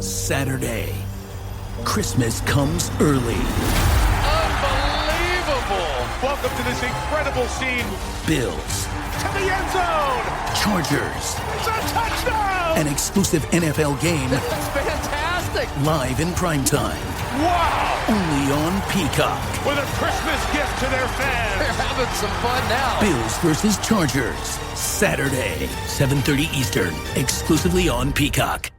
Saturday. Christmas comes early. Unbelievable! Welcome to this incredible scene. Bills. To the end zone! Chargers. It's a touchdown! An exclusive NFL game. That's fantastic! Live in primetime. Wow! Only on Peacock. With a Christmas gift to their fans. They're having some fun now. Bills versus Chargers. Saturday, 7:30 Eastern. Exclusively on Peacock.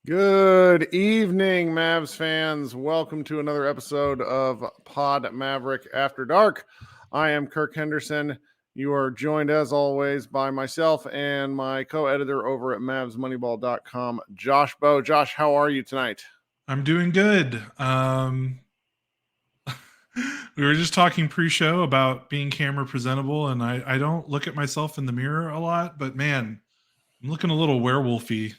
Good evening, Mavs fans. Welcome to another episode of Pod Maverick After Dark. I am Kirk Henderson. You are joined, as always, by myself and my co-editor over at MavsMoneyball.com, Josh Bowe. Josh, how are you tonight? I'm doing good. We were just talking pre-show about being camera presentable, and I don't look at myself in the mirror a lot, but man, I'm looking a little werewolfy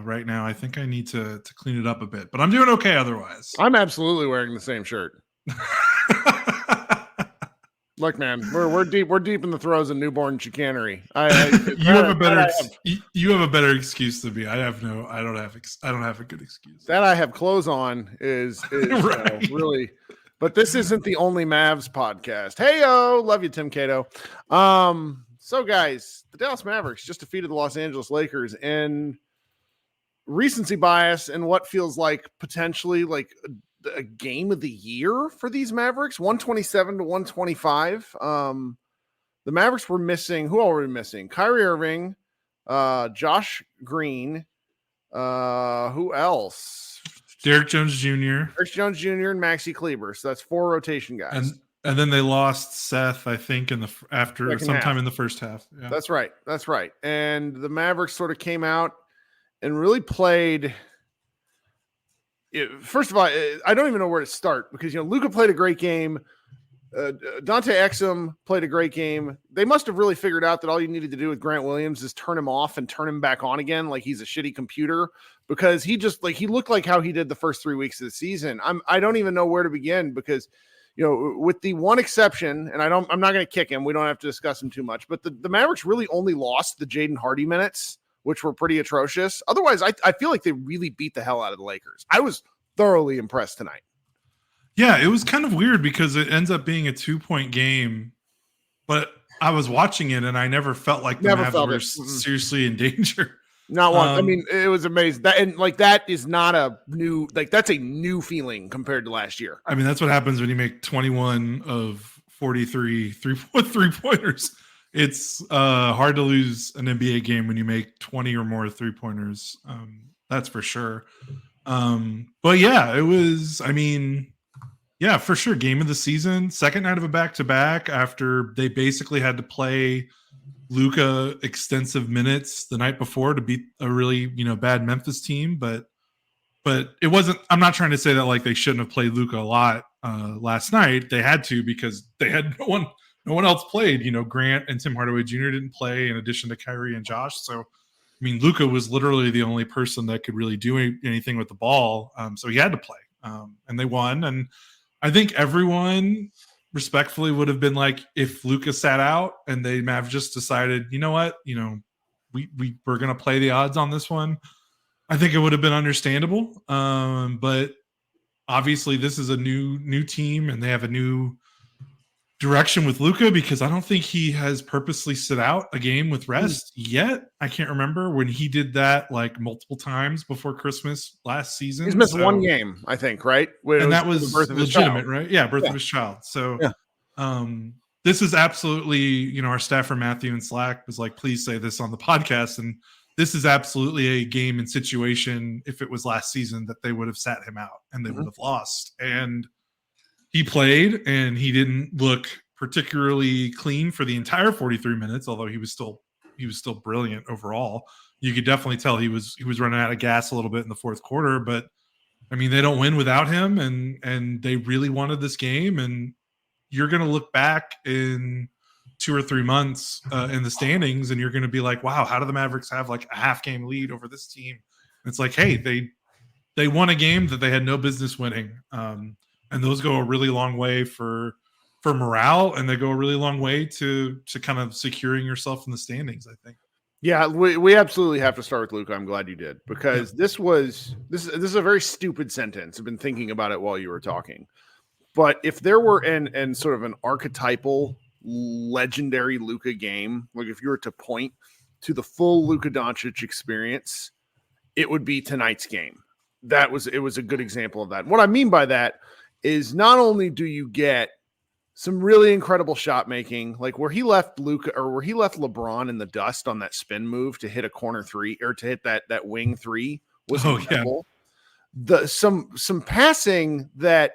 right now. I think I need to clean it up a bit, but I'm doing okay otherwise. I'm absolutely wearing the same shirt. Look, man, we're deep in the throes of newborn chicanery. You have a better excuse than me. I don't have a good excuse. That I have clothes on is Right. Really, but this isn't the only Mavs podcast. Hey-o, love you, Tim Cato. So, guys, the Dallas Mavericks just defeated the Los Angeles Lakers in recency bias and what feels like potentially like a game of the year for these Mavericks, 127 to 125. The Mavericks were missing. Who all were we missing? Kyrie Irving, Josh Green. Who else? Derrick Jones Jr. And Maxi Kleber. So that's four rotation guys. And then they lost Seth, I think, in the first half. Yeah. That's right. And the Mavericks sort of came out and really played. First of all, I don't even know where to start because Luka played a great game. Dante Exum played a great game. They must have really figured out that all you needed to do with Grant Williams is turn him off and turn him back on again, like he's a shitty computer, because he looked like how he did the first 3 weeks of the season. I don't even know where to begin because. With the one exception, and I'm not going to kick him. We don't have to discuss him too much, but the Mavericks really only lost the Jaden Hardy minutes, which were pretty atrocious. Otherwise, I feel like they really beat the hell out of the Lakers. I was thoroughly impressed tonight. Yeah, it was kind of weird because it ends up being a 2-point game, but I was watching it and I never felt like the Mavs were seriously in danger. Not one. I mean, it was amazing. That is not a new, that's a new feeling compared to last year. I mean, that's what happens when you make 21 of 43 three-pointers. It's hard to lose an NBA game when you make 20 or more three-pointers. That's for sure. But yeah, it was, for sure. Game of the season, second night of a back-to-back after they basically had to play Luka extensive minutes the night before to beat a really, bad Memphis team, but it wasn't. I'm not trying to say that like they shouldn't have played Luka a lot last night. They had to because they had no one else played. Grant and Tim Hardaway Jr. didn't play in addition to Kyrie and Josh. So, Luka was literally the only person that could really do anything with the ball. So he had to play, and they won. And I think everyone respectfully would have been like, if Luka sat out and they have just decided, you know what, we're going to play the odds on this one. I think it would have been understandable. But obviously this is a new team and they have a new direction with Luka because I don't think he has purposely sit out a game with rest yet. I can't remember when he did that like multiple times before Christmas last season. He's missed one game, I think, right? And that was legitimate, right? Yeah, birth of his child. So this is absolutely, our staffer Matthew in Slack was like, please say this on the podcast. And this is absolutely a game and situation. If it was last season, that they would have sat him out and they would have lost. And he played, and he didn't look particularly clean for the entire 43 minutes, although he was still brilliant overall. You could definitely tell he was running out of gas a little bit in the fourth quarter, but I mean, they don't win without him, and they really wanted this game. And you're going to look back in 2 or 3 months in the standings, and you're going to be like, wow, how do the Mavericks have like a half game lead over this team? And it's like, hey, they won a game that they had no business winning. And those go a really long way for morale, and they go a really long way to kind of securing yourself in the standings, I think. Yeah, we absolutely have to start with Luka. I'm glad you did, because this is a very stupid sentence. I've been thinking about it while you were talking. But if there were an sort of an archetypal legendary Luka game, like if you were to point to the full Luka Doncic experience, it would be tonight's game. It was a good example of that. What I mean by that is not only do you get some really incredible shot making, like where he left LeBron in the dust on that spin move to hit a corner three, or to hit that wing three, was incredible. Yeah. Some passing that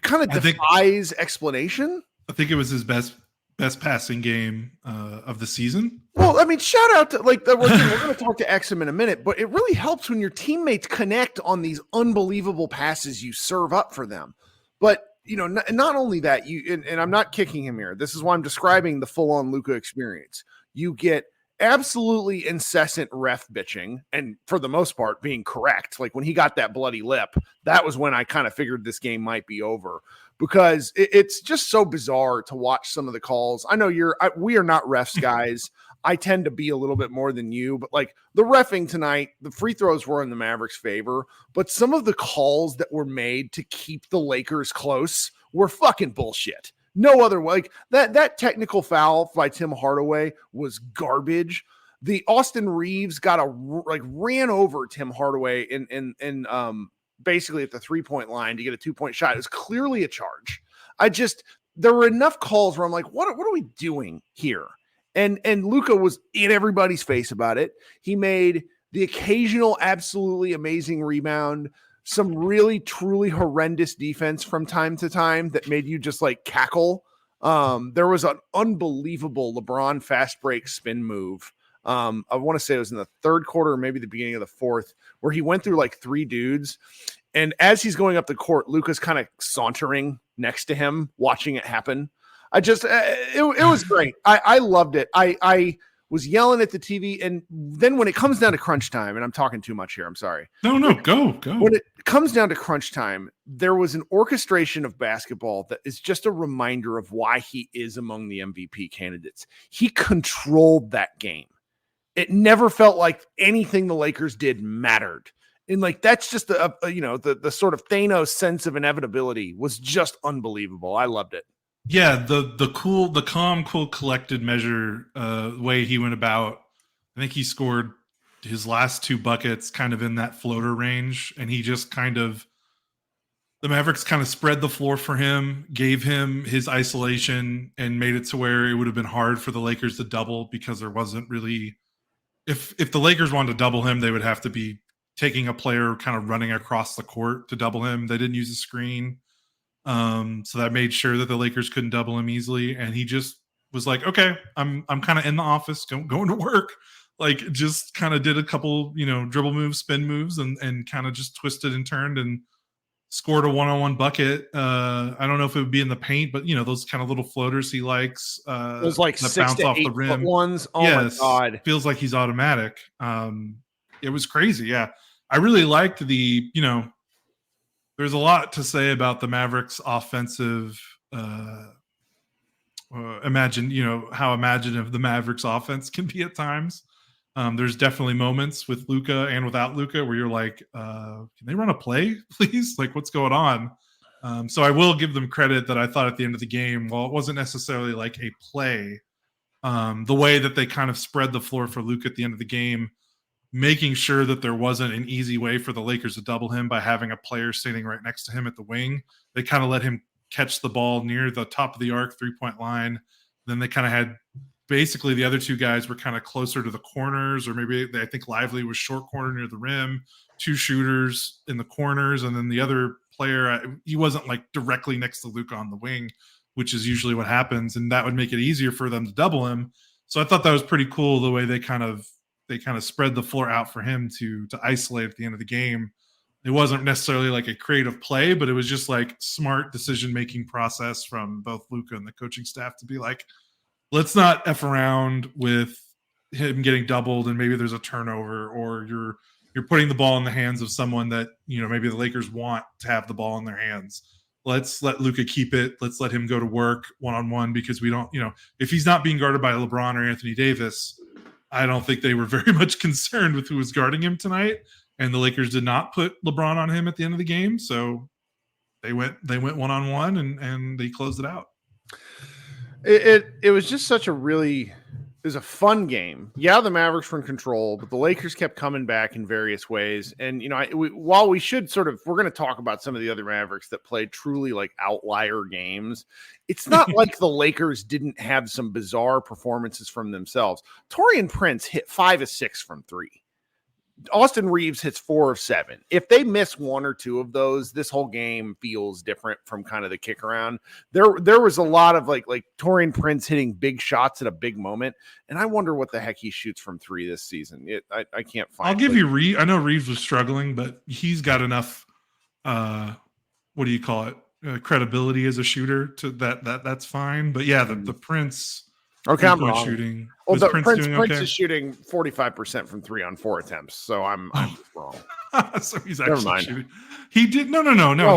kind of defies explanation. I think it was his best passing game of the season. Well, I mean, shout out to we're going to talk to Exum in a minute, but it really helps when your teammates connect on these unbelievable passes you serve up for them. But not only that, and I'm not kicking him here. This is why I'm describing the full-on Luka experience. You get absolutely incessant ref bitching, and for the most part being correct. Like when he got that bloody lip, that was when I kind of figured this game might be over, because it's just so bizarre to watch some of the calls. I know we are not refs, guys. I tend to be a little bit more than you, but like the reffing tonight, the free throws were in the Mavericks' favor, but some of the calls that were made to keep the Lakers close were fucking bullshit. No other way. Like that technical foul by Tim Hardaway was garbage. The Austin Reeves ran over Tim Hardaway in basically at the 3-point line to get a 2-point shot. It was clearly a charge. There were enough calls where I'm like, what are we doing here? And Luka was in everybody's face about it. He made the occasional absolutely amazing rebound, some really truly horrendous defense from time to time that made you just like cackle. There was an unbelievable LeBron fast break spin move. I want to say it was in the third quarter or maybe the beginning of the fourth, where he went through like 3 dudes. And as he's going up the court, Luka's kind of sauntering next to him, watching it happen. It was great. I loved it. I was yelling at the TV. And then when it comes down to crunch time, and I'm talking too much here, I'm sorry. No, go. When it comes down to crunch time, there was an orchestration of basketball that is just a reminder of why he is among the MVP candidates. He controlled that game. It never felt like anything the Lakers did mattered. And like, that's just the sort of Thanos sense of inevitability was just unbelievable. I loved it. Yeah, the calm, cool, collected measure way he went about. I think he scored his last 2 buckets kind of in that floater range, and he just the Mavericks kind of spread the floor for him, gave him his isolation, and made it to where it would have been hard for the Lakers to double, because there wasn't really, if the Lakers wanted to double him, they would have to be taking a player kind of running across the court to double him. They didn't use a screen. So that made sure that the Lakers couldn't double him easily. And he just was like, okay, I'm kind of in the office, going to work. Like, just kind of did a couple, dribble moves, spin moves, and kind of just twisted and turned and scored a 1-on-1 bucket. I don't know if it would be in the paint, but those kind of little floaters he likes. Those like that 6 bounce to off 8 the rim. ones. Oh yes, my God. Feels like he's automatic. It was crazy. Yeah. I really liked there's a lot to say about the Mavericks offensive. Imagine, how imaginative the Mavericks offense can be at times. There's definitely moments with Luka and without Luka where you're like, can they run a play, please? Like, what's going on? So I will give them credit that I thought at the end of the game, while it wasn't necessarily like a play, the way that they kind of spread the floor for Luka at the end of the game, making sure that there wasn't an easy way for the Lakers to double him by having a player standing right next to him at the wing. They kind of let him catch the ball near the top of the arc 3-point line. Then they kind of had basically the other two guys were kind of closer to the corners, or maybe I think Lively was short corner near the rim, two shooters in the corners, and then the other player, he wasn't like directly next to Luka on the wing, which is usually what happens, and that would make it easier for them to double him. So I thought that was pretty cool the way they kind of spread the floor out for him to isolate at the end of the game. It wasn't necessarily like a creative play, but it was just like smart decision-making process from both Luka and the coaching staff to be like, let's not F around with him getting doubled and maybe there's a turnover, or you're putting the ball in the hands of someone that, maybe the Lakers want to have the ball in their hands. Let's let Luka keep it. Let's let him go to work one-on-one, because we don't, if he's not being guarded by LeBron or Anthony Davis, I don't think they were very much concerned with who was guarding him tonight. And the Lakers did not put LeBron on him at the end of the game. So they went one-on-one and they closed it out. It was just such it was a fun game. Yeah, the Mavericks were in control, but the Lakers kept coming back in various ways. And, while we should we're going to talk about some of the other Mavericks that played truly like outlier games, it's not like the Lakers didn't have some bizarre performances from themselves. Taurean Prince hit 5 of 6 from 3. Austin Reeves hits 4 of 7. If they miss one or two of those, this whole game feels different from kind of the kick around. There was a lot of like Taurean Prince hitting big shots at a big moment, and I wonder what the heck he shoots from 3 this season. I can't find. I'll give you Reeves. I know Reeves was struggling, but he's got enough. What do you call it? Credibility as a shooter to that's fine. But yeah, the Prince. Okay, I'm wrong. Shooting. Well, Prince okay? is shooting 45% from 3 on 4 attempts, so I'm wrong. So he's actually shooting. He did no.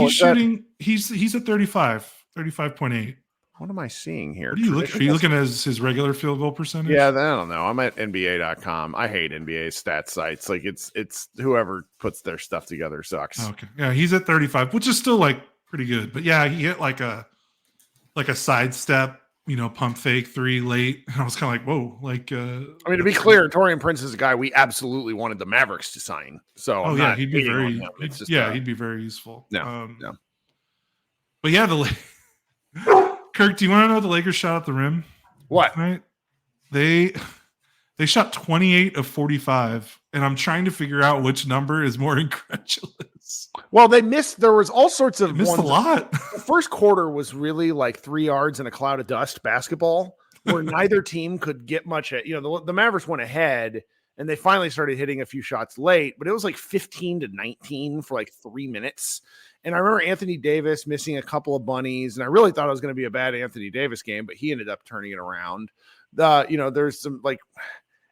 He's shooting. He's at 35.8. What am I seeing here? What are you looking? Are you looking at his regular field goal percentage? Yeah, I don't know. I'm at NBA.com. I hate NBA stat sites. Like it's whoever puts their stuff together sucks. Okay, yeah, he's at 35, which is still like pretty good. But yeah, he hit like a sidestep, pump fake 3 late. And I was kind of like, whoa, like. I mean, to be clear, Taurean Prince is a guy we absolutely waned the Mavericks to sign. So he'd be very, he'd be very useful. Yeah. But yeah, Kirk, do you want to know what the Lakers shot at the rim? What? Right? They shot 28 of 45, and I'm trying to figure out which number is more incredulous. Well, they missed. There was all sorts of missed a lot. The first quarter was really like 3 yards in a cloud of dust basketball, where neither team could get much. The Mavericks went ahead, and they finally started hitting a few shots late, but it was like 15-19 for like 3 minutes. And I remember Anthony Davis missing a couple of bunnies, and I really thought it was going to be a bad Anthony Davis game, but he ended up turning it around. There's some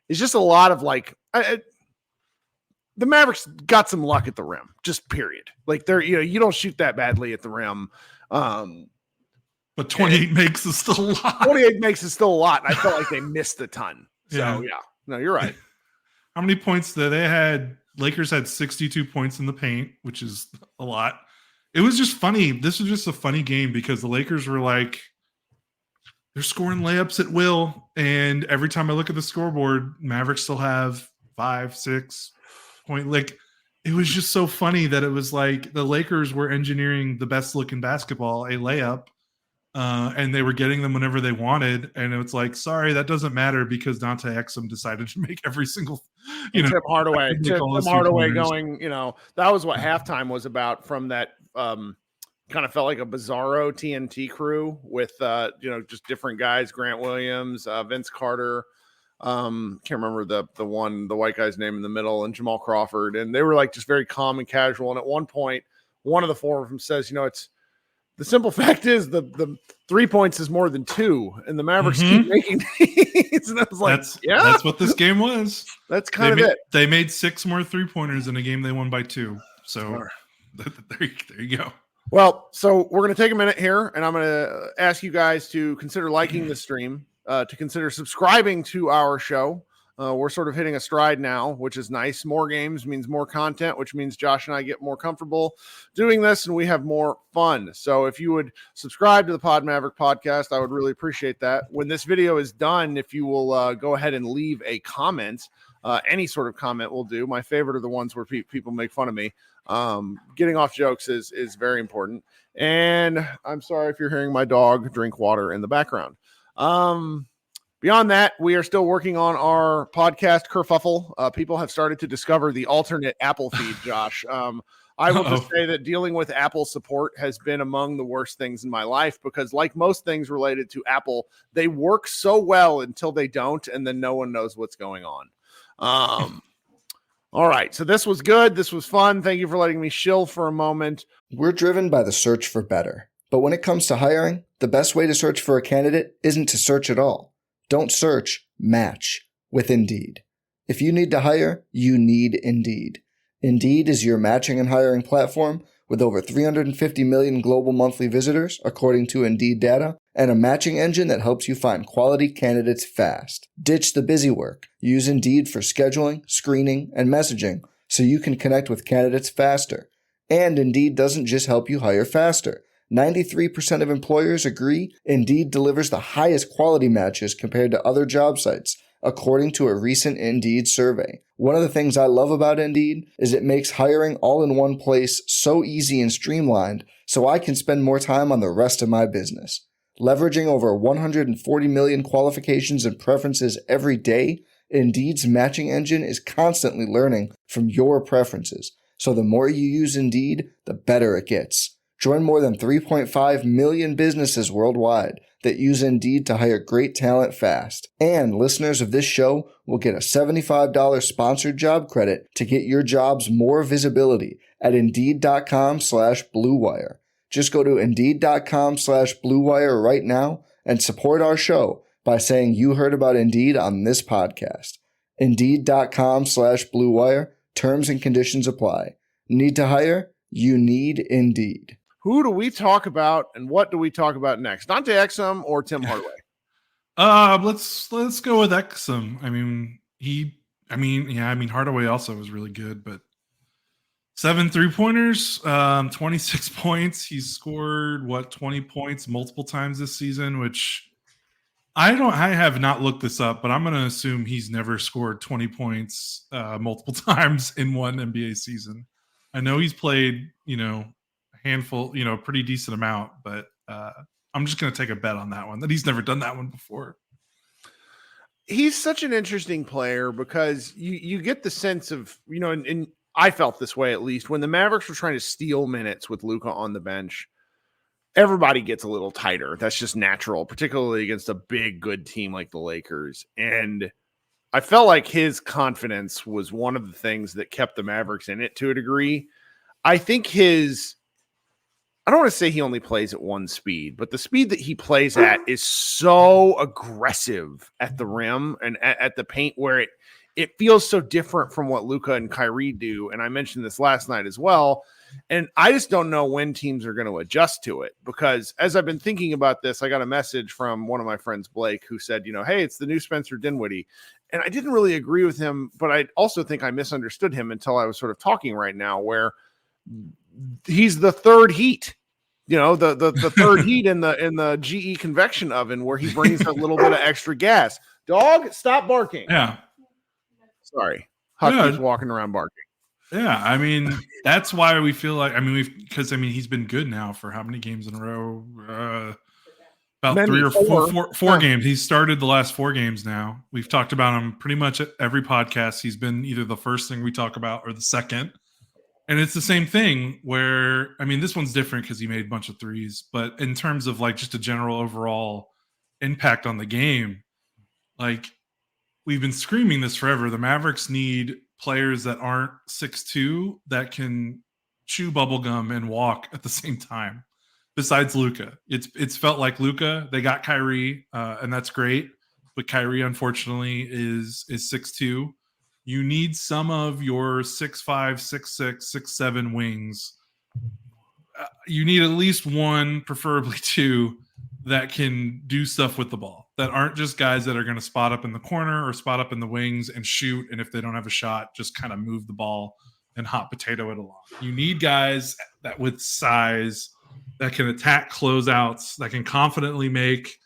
it's just a lot of the Mavericks got some luck at the rim, just period. Like you don't shoot that badly at the rim. But 28 makes it still a lot. 28 makes it still a lot. And I felt like they missed a ton. So yeah, no, you're right. How many points did they had? Lakers had 62 points in the paint, which is a lot. It was just funny. This was just a funny game because the Lakers were they're scoring layups at will. And every time I look at the scoreboard, Mavericks still have 5-6 point. It was just so funny that it was like the Lakers were engineering the best looking basketball, a layup, and they were getting them whenever they wanted. And it's like, sorry, that doesn't matter because Dante Exum decided to make every single, Tim Hardaway going, that was what halftime was about from that kind of felt like a bizarro TNT crew with, just different guys, Grant Williams, Vince Carter. Can't remember the white guy's name in the middle, and Jamal Crawford. And they were just very calm and casual. And at one point, one of the 4 of them says, it's the simple fact is the 3 points is more than 2, and the Mavericks keep making these. And I was like, that's what this game was. That's kind of it. They made 6 more 3-pointers in a game they won by 2. So there you go. Well, so we're going to take a minute here, and I'm going to ask you guys to consider liking the stream, to consider subscribing to our show. We're sort of hitting a stride now, which is nice. More games means more content, which means Josh and I get more comfortable doing this and we have more fun. So if you would subscribe to the Pod Maverick podcast, I would really appreciate that. When this video is done, if you will go ahead and leave a comment, any sort of comment will do. My favorite are the ones where people make fun of me. Getting off jokes is very important. And I'm sorry if you're hearing my dog drink water in the background. Beyond that, we are still working on our podcast kerfuffle. People have started to discover the alternate Apple feed, Josh. I will just say that dealing with Apple support has been among the worst things in my life because, like most things related to Apple, they work so well until they don't, and then no one knows what's going on. All right, so this was good. This was fun. Thank you for letting me shill for a moment. We're driven by the search for better. But when it comes to hiring, the best way to search for a candidate isn't to search at all. Don't search, match with Indeed. If you need to hire, you need Indeed. Indeed is your matching and hiring platform with over 350 million global monthly visitors, according to Indeed data, and a matching engine that helps you find quality candidates fast. Ditch the busy work. Use Indeed for scheduling, screening, and messaging so you can connect with candidates faster. And Indeed doesn't just help you hire faster. 93% of employers agree Indeed delivers the highest quality matches compared to other job sites, according to a recent Indeed survey. One of the things I love about Indeed is it makes hiring all in one place so easy and streamlined so I can spend more time on the rest of my business. Leveraging over 140 million qualifications and preferences every day, Indeed's matching engine is constantly learning from your preferences. So the more you use Indeed, the better it gets. Join more than 3.5 million businesses worldwide that use Indeed to hire great talent fast. And listeners of this show will get a $75 sponsored job credit to get your jobs more visibility at Indeed.com/Blue Wire. Just go to Indeed.com/Blue Wire right now and support our show by saying you heard about Indeed on this podcast. Indeed.com/Blue Wire. Terms and conditions apply. Need to hire? You need Indeed. Who do we talk about and what do we talk about next? Dante Exum or Tim Hardaway? Let's go with Exum. Hardaway also was really good, but 7 3-pointers, 26 points. He's scored 20 points multiple times this season, which I have not looked this up, but I'm going to assume he's never scored 20 points multiple times in one NBA season. I know he's played, a handful, a pretty decent amount, but I'm just going to take a bet on that one, that he's never done that one before. He's such an interesting player because you get the sense of, and I felt this way at least, when the Mavericks were trying to steal minutes with Luka on the bench, everybody gets a little tighter. That's just natural, particularly against a big, good team like the Lakers. And I felt like his confidence was one of the things that kept the Mavericks in it to a degree. I think I don't want to say he only plays at one speed, but the speed that he plays at is so aggressive at the rim and at the paint where it feels so different from what Luka and Kyrie do. And I mentioned this last night as well. And I just don't know when teams are going to adjust to it, because as I've been thinking about this, I got a message from one of my friends, Blake, who said, hey, it's the new Spencer Dinwiddie. And I didn't really agree with him, but I also think I misunderstood him until I was sort of talking right now, where he's the third heat, the third heat in the GE convection oven, where he brings a little bit of extra gas. Dog, stop barking. Yeah. Sorry. Hucky's walking around barking. Yeah, that's why we feel like, because he's been good now for how many games in a row? About 3 or 4 games. He's started the last 4 games now. We've talked about him pretty much at every podcast. He's been either the first thing we talk about or the second. And it's the same thing where, this one's different because he made a bunch of threes. But in terms of just a general overall impact on the game, we've been screaming this forever. The Mavericks need players that aren't 6'2", that can chew bubblegum and walk at the same time. Besides Luka, it's felt like Luka. They got Kyrie, and that's great. But Kyrie, unfortunately, is 6'2". You need some of your 6'5", 6'6", 6'7" wings. You need at least one, preferably 2, that can do stuff with the ball, that aren't just guys that are going to spot up in the corner or spot up in the wings and shoot, and if they don't have a shot, just kind of move the ball and hot potato it along. You need guys that with size that can attack closeouts, that can confidently make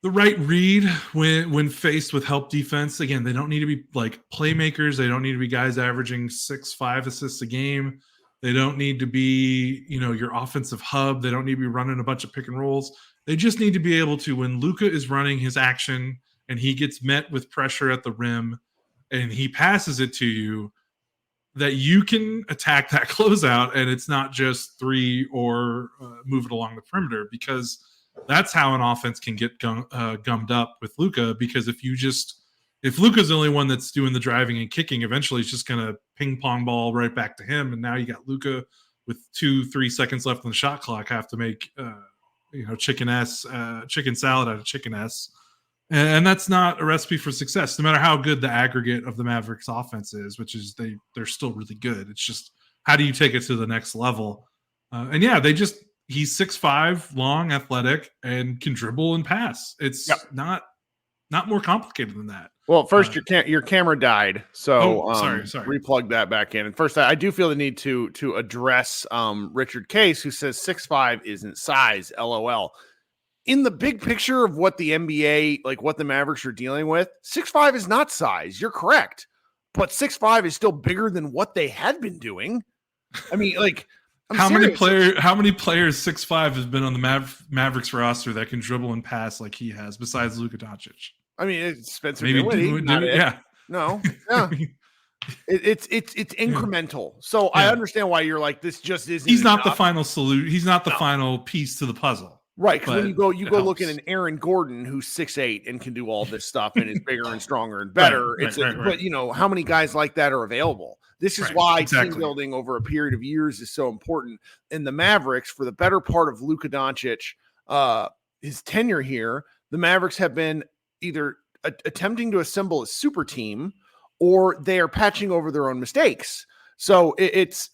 the right read when faced with help defense. Again, they don't need to be playmakers. They don't need to be guys averaging 6-5 assists a game. They don't need to be, your offensive hub. They don't need to be running a bunch of pick and rolls. They just need to be able to, when Luka is running his action and he gets met with pressure at the rim and he passes it to you, that you can attack that closeout and it's not just three or move it along the perimeter, because that's how an offense can get gummed up with Luka. Because if Luka's the only one that's doing the driving and kicking, eventually it's just going to ping pong ball right back to him. And now you got Luka with 2-3 seconds left on the shot clock, have to make chicken salad out of chicken S. And that's not a recipe for success, no matter how good the aggregate of the Mavericks offense is, which is they're still really good. It's just, how do you take it to the next level? He's 6'5", long, athletic, and can dribble and pass. It's not more complicated than that. Well, first your camera died, so sorry. Replug that back in. And first, I do feel the need to address Richard Case, who says 6'5" isn't size. LOL. In the big picture of what the NBA, like what the Mavericks are dealing with, 6'5" is not size. You're correct, but 6'5" is still bigger than what they had been doing. I mean, like, how many players 6'5" has been on the Mavericks roster that can dribble and pass like he has, besides Luka Doncic? I mean, it's Spencer Maybe Dinwiddie. yeah. No, yeah. It's incremental. So I understand why you're like, this just isn't. He's not the final solution. He's not the final piece to the puzzle. Right, because when you go look at an Aaron Gordon who's 6'8" and can do all this stuff and is bigger and stronger and better. Right. But how many guys like that are available? This is why team building over a period of years is so important. And the Mavericks, for the better part of Luka Doncic, his tenure here, the Mavericks have been either attempting to assemble a super team, or they are patching over their own mistakes. So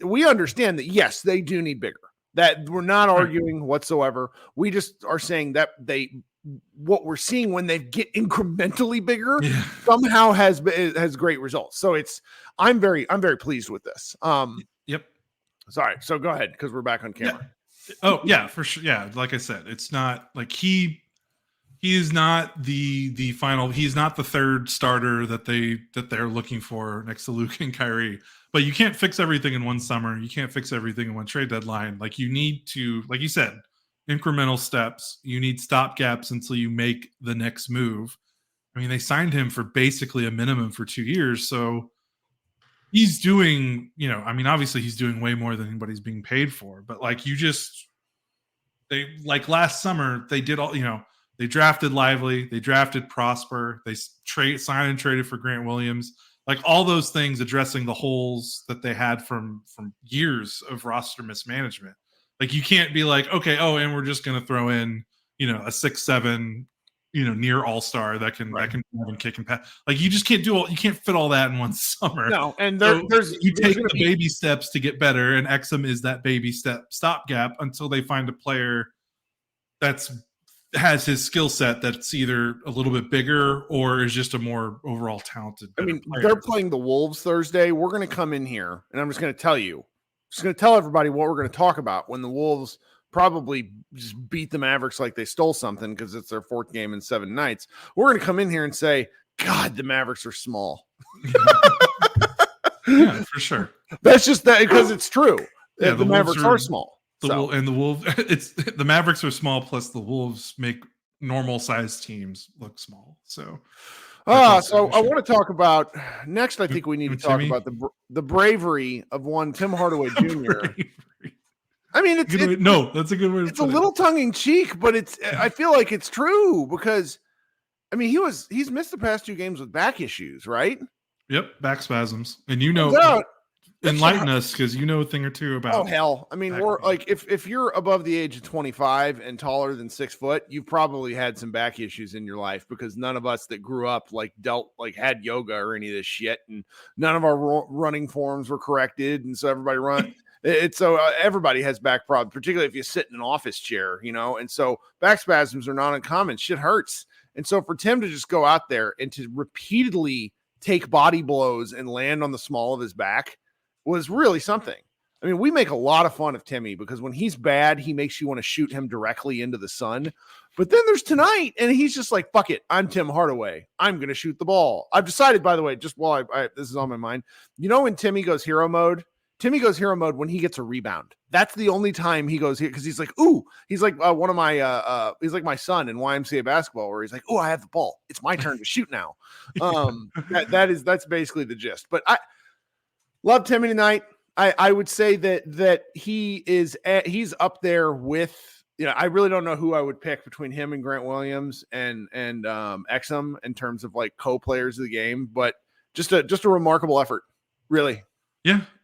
we understand that, yes, they do need bigger. That we're not arguing whatsoever. We just are saying that what we're seeing when they get incrementally bigger somehow has great results. So I'm very pleased with this. Yep. Sorry. So go ahead, because we're back on camera. Yeah. Oh yeah, for sure. Yeah, like I said, it's not like he is not the final. He's not the third starter that they're looking for next to Luke and Kyrie. But you can't fix everything in one summer. You can't fix everything in one trade deadline. Like, you need to, like you said, incremental steps. You need stopgaps until you make the next move. I mean, they signed him for basically a minimum for 2 years. So he's doing, obviously he's doing way more than anybody's being paid for. But last summer, they did all, they drafted Lively, they drafted Prosper, they signed and traded for Grant Williams. Like, all those things addressing the holes that they had from years of roster mismanagement. Like, you can't be like, okay, and we're just going to throw in, a 6'7", near all-star that can kick and pass. Like, you just can't you can't fit all that in one summer. No, and you take the baby steps to get better, and Exum is that baby stopgap until they find a player has his skill set that's either a little bit bigger or is just a more overall talented. Player. They're playing the Wolves Thursday. We're going to come in here, and I'm just going to tell everybody what we're going to talk about when the Wolves probably just beat the Mavericks like they stole something, because it's their fourth game in 7 nights. We're going to come in here and say, God, the Mavericks are small. Yeah, for sure. That's just that, because it's true. Yeah, the Mavericks are small. And the Wolves, the Mavericks are small, plus the Wolves make normal sized teams look small. So, I want to talk about next. I think we need to talk about the bravery of one Tim Hardaway Jr. I mean, that's a good way. It's a little tongue in cheek, but I feel like it's true, because, I mean, he's missed the past 2 games with back issues, right? Yep, back spasms, and enlighten us, because you know a thing or two about. Oh hell! I mean, we're like, if you're above the age of 25 and taller than 6 foot, you've probably had some back issues in your life, because none of us that grew up had yoga or any of this shit, and none of our running forms were corrected, and so everybody everybody has back problems, particularly if you sit in an office chair, and so back spasms are not uncommon. Shit hurts, and so for Tim to just go out there and to repeatedly take body blows and land on the small of his back was really something. I mean, we make a lot of fun of Timmy, because when he's bad, he makes you want to shoot him directly into the sun. But then there's tonight, and he's just like, fuck it, I'm Tim Hardaway. I'm going to shoot the ball. I've decided, by the way, just while this is on my mind, when Timmy goes hero mode, Timmy goes hero mode when he gets a rebound. That's the only time he goes here because he's like, ooh, he's like one of my he's like my son in YMCA basketball where he's like, oh, I have the ball. It's my turn to shoot now. That's basically the gist. But I love Timmy tonight. I would say that he's up there with, I really don't know who I would pick between him and Grant Williams and Exum in terms of like co-players of the game, but just a remarkable effort, really.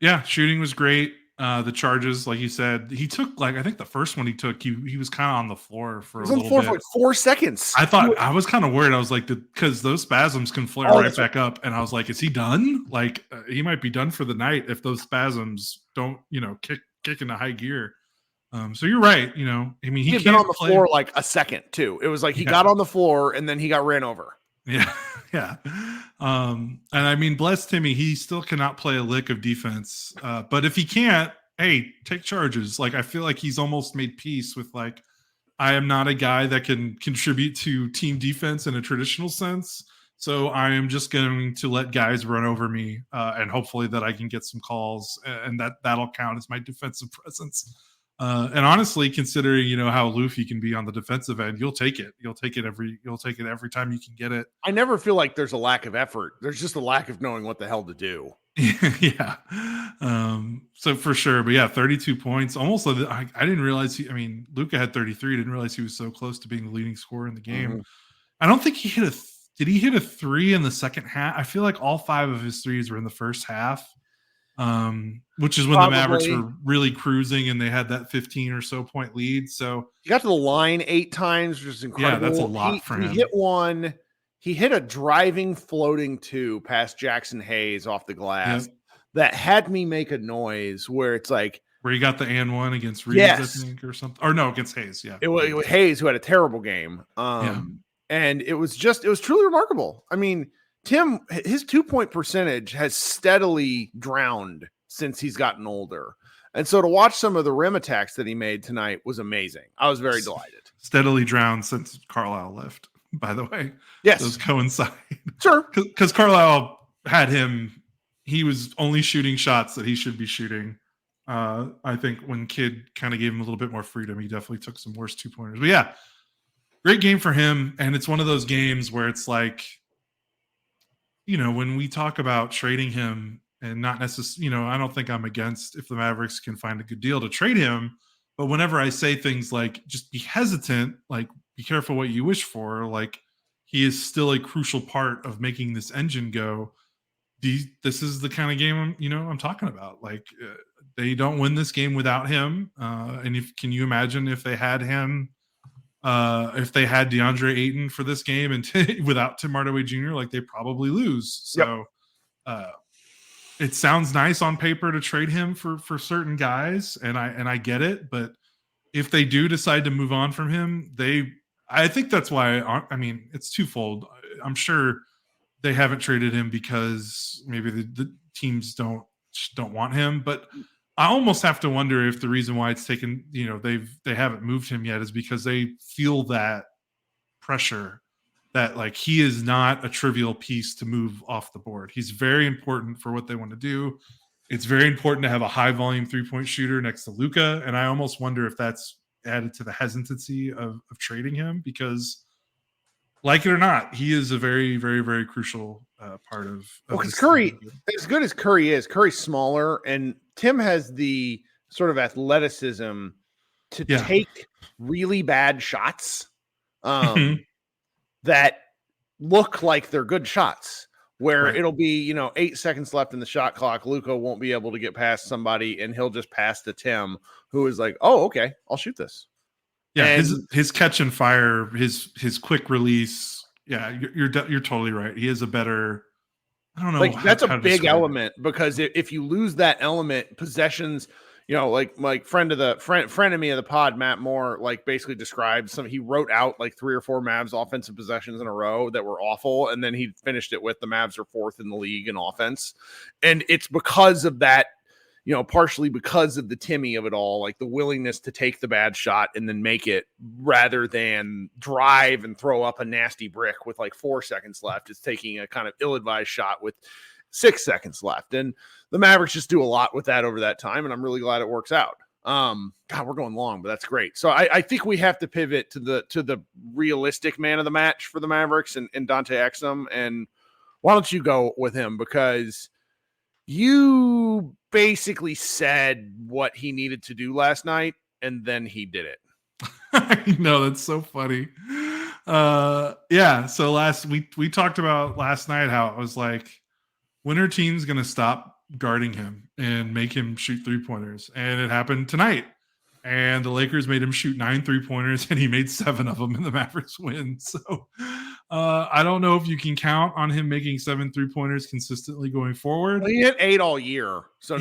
Yeah. Shooting was great. The charges, like you said, he took I think the first one he took, he was kind of on the floor for a little bit. For like 4 seconds. I was kind of worried. I was like, because those spasms can flare right back up, and I was like, is he done? Like he might be done for the night if those spasms don't, kick into high gear. So you're right. I mean, he been on the floor like a second too. It was like he got on the floor and then he got ran over. Yeah. And I mean, bless Timmy, he still cannot play a lick of defense. But if he can't, hey, take charges. Like, I feel like he's almost made peace with I am not a guy that can contribute to team defense in a traditional sense. So I am just going to let guys run over me, and hopefully that I can get some calls, and that'll count as my defensive presence. And honestly, considering how aloof he can be on the defensive end, you'll take it. You'll take it every time you can get it. I never feel like there's a lack of effort. There's just a lack of knowing what the hell to do. Yeah. So for sure, but yeah, 32 points. Almost. I didn't realize Luka had 33. Didn't realize he was so close to being the leading scorer in the game. Mm-hmm. I don't think he hit did he hit a 3 in the second half? I feel like all 5 of his threes were in the first half. Which is when the Mavericks were really cruising and they had that 15 or so point lead. So he got to the line 8 times, which is incredible. Yeah, that's a lot for him. He hit one. He hit a driving floating 2 past Jackson Hayes off the glass that had me make a noise where it's like where he got the and one against Reeves, I think, or something. Or no, against Hayes. Yeah, it was Hayes who had a terrible game. And it was truly remarkable. I mean, Tim, his 2-point percentage has steadily drowned since he's gotten older. And so to watch some of the rim attacks that he made tonight was amazing. I was very delighted. Steadily drowned since Carlisle left, by the way. Yes. Those coincide. Sure. Because Carlisle had him, he was only shooting shots that he should be shooting. I think when Kidd kind of gave him a little bit more freedom, he definitely took some worse 2-pointers. But yeah, great game for him. And it's one of those games where it's like, when we talk about trading him and not necessarily, I don't think I'm against if the Mavericks can find a good deal to trade him. But whenever I say things like just be hesitant, like be careful what you wish for, like he is still a crucial part of making this engine go. This is the kind of game I'm talking about. Like they don't win this game without him. And can you imagine if they had him? If they had DeAndre Ayton for this game and without Tim Hardaway Jr., like they probably lose. So it sounds nice on paper to trade him for certain guys, and I get it. But if they do decide to move on from him, I think that's why. It's twofold. I'm sure they haven't traded him because maybe the teams don't want him, but I almost have to wonder if the reason why it's taken, they haven't moved him yet is because they feel that pressure that like he is not a trivial piece to move off the board. He's very important for what they want to do. It's very important to have a high volume 3-point shooter next to Luka. And I almost wonder if that's added to the hesitancy of trading him because like it or not, he is a very, very, very crucial part of because Curry, as good as Curry is, Curry's smaller and Tim has the sort of athleticism to take really bad shots that look like they're good shots where it'll be, 8 seconds left in the shot clock. Luka won't be able to get past somebody and he'll just pass to Tim who is like, oh, okay, I'll shoot this. Yeah. And his catch and fire, his quick release. Yeah. You're totally right. He is a better, I don't know. Like that's a big element because if you lose that element, possessions, like friend of me of the pod, Matt Moore, like basically described he wrote out like 3 or 4 Mavs offensive possessions in a row that were awful. And then he finished it with the Mavs are 4th in the league in offense. And it's because of that, partially because of the Timmy of it all, like the willingness to take the bad shot and then make it rather than drive and throw up a nasty brick with like 4 seconds left. It's taking a kind of ill-advised shot with 6 seconds left. And the Mavericks just do a lot with that over that time, and I'm really glad it works out. God, we're going long, but that's great. So I think we have to pivot to the realistic man of the match for the Mavericks and Dante Exum. And why don't you go with him? Because you basically said what he needed to do last night, and then he did it. I know, that's so funny. Yeah. So we talked about last night how it was like, when are teams going to stop guarding him and make him shoot 3-pointers? And it happened tonight. And the Lakers made him shoot 9 3-pointers, and he made 7 of them, and the Mavericks win. So I don't know if you can count on him making 7 3-pointers consistently going forward. Well, he hit 8 all year, so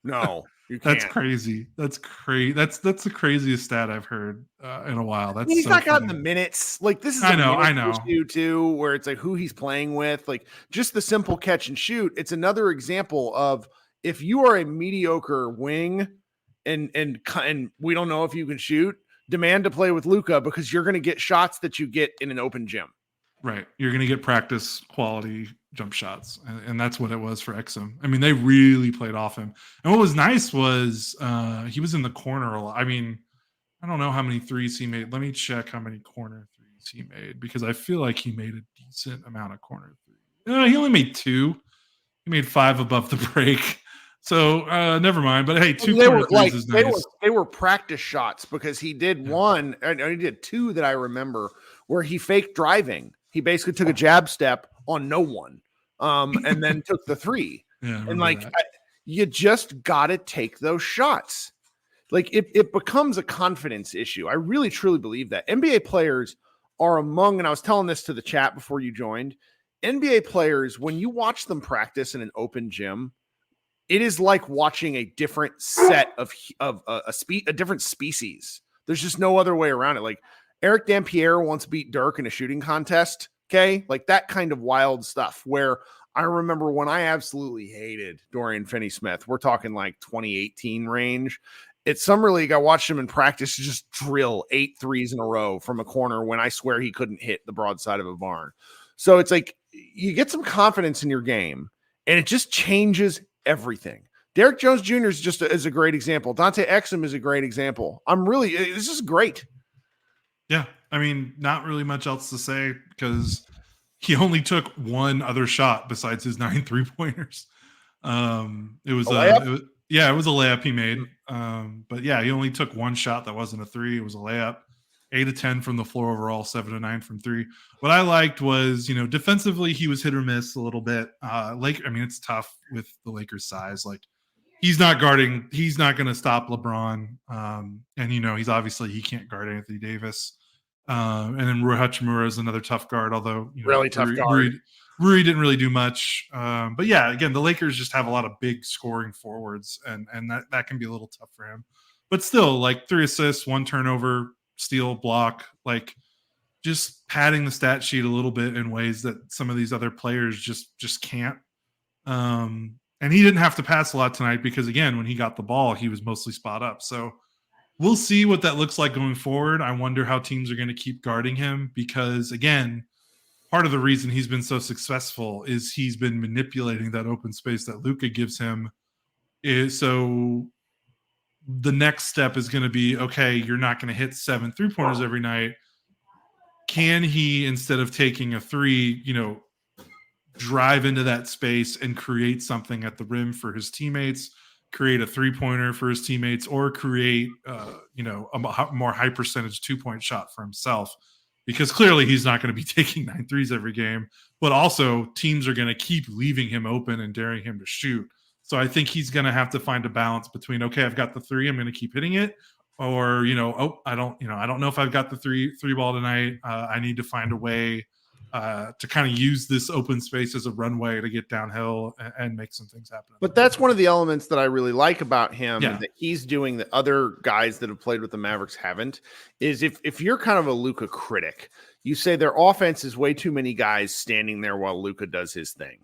no, you can't. That's crazy. That's crazy. That's the craziest stat I've heard in a while. That's he's so not funny. gotten the minutes. Like, this is I know issue too, where it's like who he's playing with. Like, just the simple catch and shoot. It's another example of, if you are a mediocre wing and we don't know if you can shoot, demand to play with Luka, because you're going to get shots that you get in an open gym. Right. You're going to get practice quality jump shots. And that's what it was for Exum. I mean, they really played off him. And what was nice was he was in the corner a lot. I mean, I don't know how many threes he made. Let me check how many corner threes he made, because I feel like he made a decent amount of corner threes. He only made 2. He made 5 above the break. So never mind. But hey, 2 corner threes is nice. They were practice shots, because he did one, and he did 2 that I remember, where he faked driving. He basically took a jab step on no one, and then took the 3. Yeah, and like, you just got to take those shots. Like, it becomes a confidence issue. I really, truly believe that NBA players are among, and I was telling this to the chat before you joined, NBA players, when you watch them practice in an open gym, it is like watching a different set of a different species. There's just no other way around it. Like, Eric Dampierre once beat Dirk in a shooting contest. Okay. Like, that kind of wild stuff, where I remember when I absolutely hated Dorian Finney-Smith. We're talking like 2018 range. At Summer League, I watched him in practice just drill 8 threes in a row from a corner when I swear he couldn't hit the broadside of a barn. So it's like, you get some confidence in your game, and it just changes everything. Derrick Jones Jr. is a great example. Dante Exum is a great example. This is great. Yeah. I mean, not really much else to say, because he only took 1 other shot besides his 9 3-pointers. It was it was a layup he made. But yeah, he only took 1 shot that wasn't a 3. It was a layup. 8 of 10 from the floor overall, 7 of 9 from 3. What I liked was, defensively, he was hit or miss a little bit. It's tough with the Lakers' size. Like, he's not going to stop LeBron. And he can't guard Anthony Davis. And then Rui Hachimura is another tough guard, although really tough guard. Rui didn't really do much. But yeah, again, the Lakers just have a lot of big scoring forwards, and that can be a little tough for him. But still, like, 3 assists, 1 turnover, steal, block, like, just padding the stat sheet a little bit in ways that some of these other players just can't. And he didn't have to pass a lot tonight, because again, when he got the ball, he was mostly spot up. So we'll see what that looks like going forward. I wonder how teams are going to keep guarding him, because again, part of the reason he's been so successful is he's been manipulating that open space that Luka gives him. So the next step is going to be, okay, you're not going to hit 7 3-pointers every night. Can he, instead of taking a 3, drive into that space and create something at the rim for his teammates, create a 3-pointer for his teammates, or create, a more high percentage 2-point shot for himself? Because clearly he's not going to be taking 9 threes every game, but also teams are going to keep leaving him open and daring him to shoot. So I think he's going to have to find a balance between, okay, I've got the 3, I'm going to keep hitting it, or, I don't know if I've got the three ball tonight. I need to find a way to kind of use this open space as a runway to get downhill and make some things happen. But that's one of the elements that I really like about him, yeah, that he's doing that other guys that have played with the Mavericks haven't, is if you're kind of a Luka critic, you say their offense is way too many guys standing there while Luka does his thing.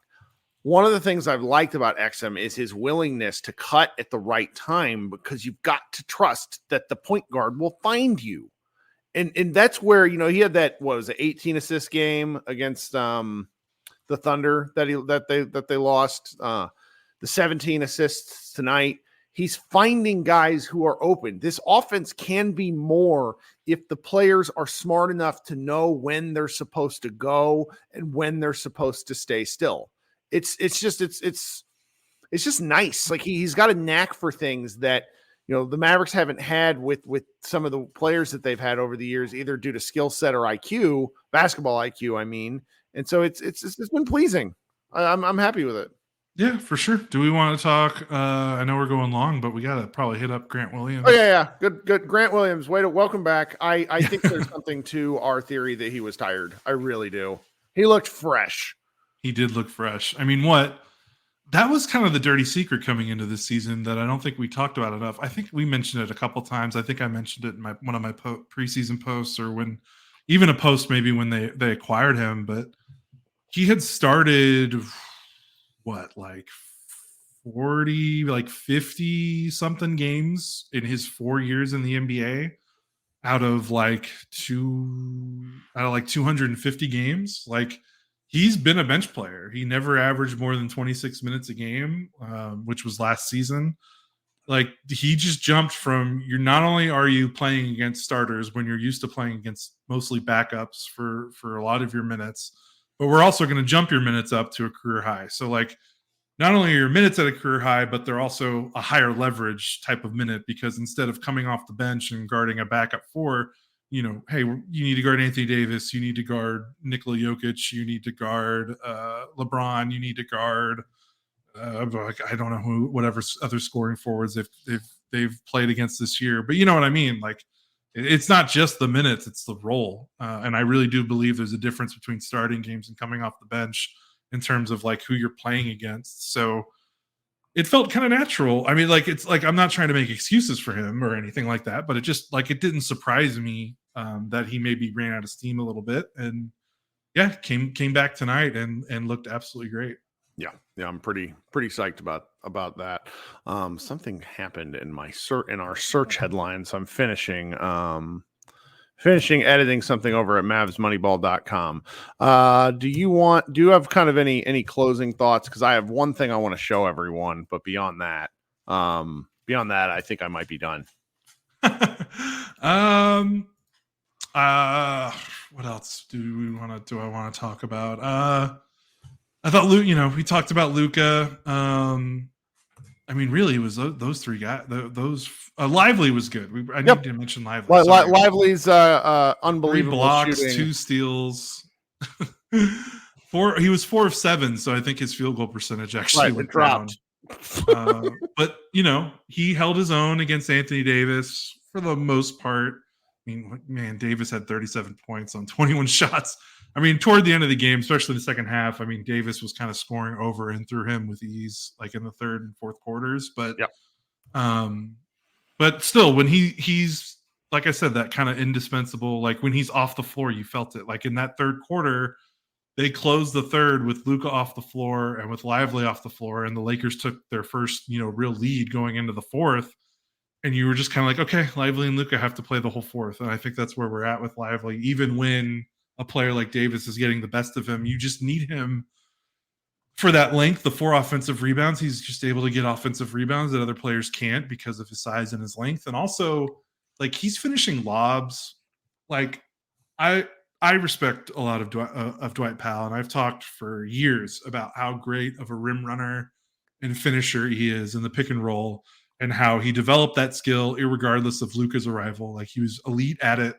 One of the things I've liked about Exum is his willingness to cut at the right time, because you've got to trust that the point guard will find you. And that's where, he had that, what was it, 18 assist game against the Thunder that they lost. the 17 assists tonight. He's finding guys who are open. This offense can be more if the players are smart enough to know when they're supposed to go and when they're supposed to stay still. It's just nice. Like he's got a knack for things that, the Mavericks haven't had with some of the players that they've had over the years, either due to skill set or IQ, basketball IQ, I mean. And so it's been pleasing. I'm happy with it. Yeah, for sure. Do we want to talk? I know we're going long, but we got to probably hit up Grant Williams. Oh, yeah. Good. Grant Williams, welcome back. I think there's something to our theory that he was tired. I really do. He looked fresh. He did look fresh. I mean, that was kind of the dirty secret coming into this season that I don't think we talked about enough. I think we mentioned it a couple times. I think I mentioned it in one of my preseason posts, or even a post maybe when they acquired him, but he had started – 50 something games in his 4 years in the NBA out of 250 games. He's been a bench player. He never averaged more than 26 minutes a game, which was last season. He just jumped from, not only are you playing against starters when you're used to playing against mostly backups for a lot of your minutes, but we're also going to jump your minutes up to a career high. So not only are your minutes at a career high, but they're also a higher leverage type of minute, because instead of coming off the bench and guarding a backup four, hey, you need to guard Anthony Davis, you need to guard Nikola Jokic, you need to guard LeBron, you need to guard I don't know whatever other scoring forwards they've played against this year, but you know what I mean. It's not just the minutes, it's the role. And I really do believe there's a difference between starting games and coming off the bench in terms of who you're playing against. So it felt kind of natural. I mean, I'm not trying to make excuses for him or anything like that, but it just it didn't surprise me that he maybe ran out of steam a little bit. And yeah, came back tonight and looked absolutely great. Yeah, I'm pretty psyched about that. Something happened in our search headlines. I'm finishing editing something over at mavsmoneyball.com. Do you have kind of any closing thoughts? Because I have one thing I want to show everyone, but beyond that, I think I might be done. What else do I want to talk about? I thought we talked about Luka. I mean, really, it was those three guys. Lively was good. I need to mention Lively. Lively's unbelievable 3 blocks, shooting. 2 steals. He was 4 of 7, so I think his field goal percentage actually went down. But he held his own against Anthony Davis for the most part. I mean, man, Davis had 37 points on 21 shots. I mean, toward the end of the game, especially the second half, I mean, Davis was kind of scoring over and through him with ease, in the third and fourth quarters. But, but still, when he's like I said, that kind of indispensable. When he's off the floor, you felt it. In that third quarter, they closed the third with Luka off the floor and with Lively off the floor, and the Lakers took their first, real lead going into the fourth. And you were just kind of okay, Lively and Luka have to play the whole fourth, and I think that's where we're at with Lively, even when a player like Davis is getting the best of him. You just need him for that length, the 4 offensive rebounds. He's just able to get offensive rebounds that other players can't because of his size and his length. And also, he's finishing lobs. I respect a lot of Dwight Powell, and I've talked for years about how great of a rim runner and finisher he is in the pick and roll, and how he developed that skill irregardless of Luka's arrival. He was elite at it,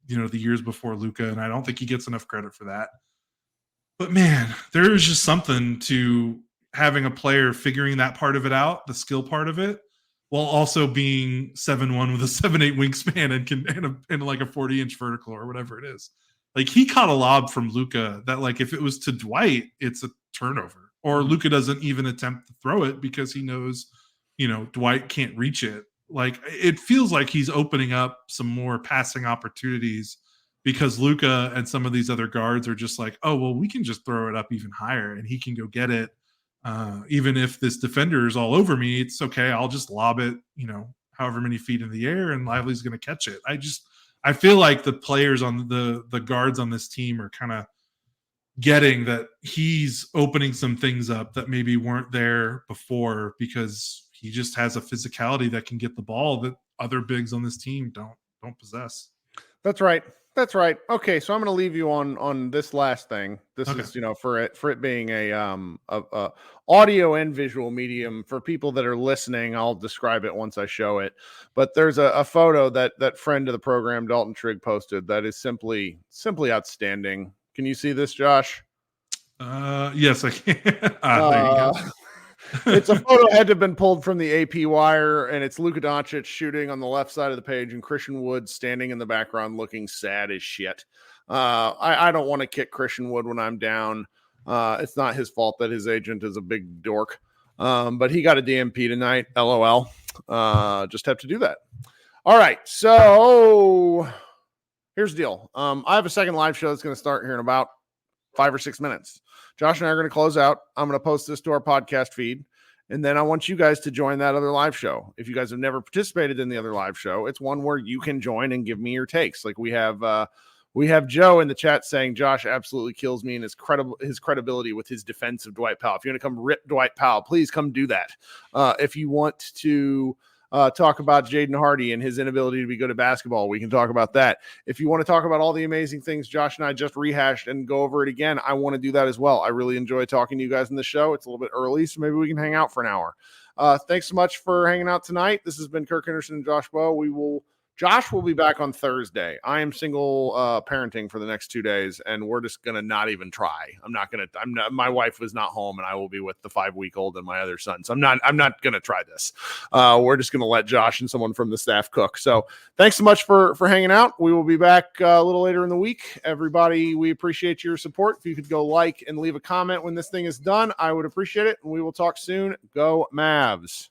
the years before Luka, and I don't think he gets enough credit for that. But man, there is just something to having a player figuring that part of it out, the skill part of it, while also being 7'1" with a 7'8" wingspan and a 40-inch vertical or whatever it is. He caught a lob from Luka that if it was to Dwight, it's a turnover, or Luka doesn't even attempt to throw it because he knows, Dwight can't reach it. It feels like he's opening up some more passing opportunities because Luka and some of these other guards are just oh, well, we can just throw it up even higher and he can go get it. Even if this defender is all over me, it's okay. I'll just lob it, however many feet in the air, and Lively's going to catch it. I feel like the players on the guards on this team are kind of getting that he's opening some things up that maybe weren't there before because he just has a physicality that can get the ball that other bigs on this team don't possess. That's right. That's right. Okay, so I'm going to leave you on this last thing. This is, for it being a audio and visual medium for people that are listening. I'll describe it once I show it. But there's a photo that friend of the program, Dalton Trigg, posted that is simply outstanding. Can you see this, Josh? Yes, I can. There you go. It's a photo had to have been pulled from the AP wire, and it's Luka Doncic shooting on the left side of the page and Christian Wood standing in the background looking sad as shit. I don't want to kick Christian Wood when I'm down. It's not his fault that his agent is a big dork. But he got a DMP tonight. LOL. Just have to do that. All right. So here's the deal. I have a second live show that's going to start here in about 5 or 6 minutes. Josh and I are going to close out. I'm going to post this to our podcast feed. And then I want you guys to join that other live show. If you guys have never participated in the other live show, it's one where you can join and give me your takes. Like we have Joe in the chat saying Josh absolutely kills me and his credibility with his defense of Dwight Powell. If you want to come rip Dwight Powell, please come do that. If you want to talk about Jaden Hardy and his inability to be good at basketball, we can talk about that. If you want to talk about all the amazing things Josh and I just rehashed and go over it again, I want to do that as well. I really enjoy talking to you guys in the show. It's a little bit early, so maybe we can hang out for an hour. Thanks so much for hanging out tonight. This has been Kirk Henderson and Josh Bowe. Josh will be back on Thursday. I am single parenting for the next 2 days, and we're just going to not even try. My wife was not home, and I will be with the 5-week-old and my other son. So I'm not going to try this. We're just going to let Josh and someone from the staff cook. So thanks so much for hanging out. We will be back a little later in the week. Everybody, we appreciate your support. If you could go like and leave a comment when this thing is done, I would appreciate it. And we will talk soon. Go Mavs.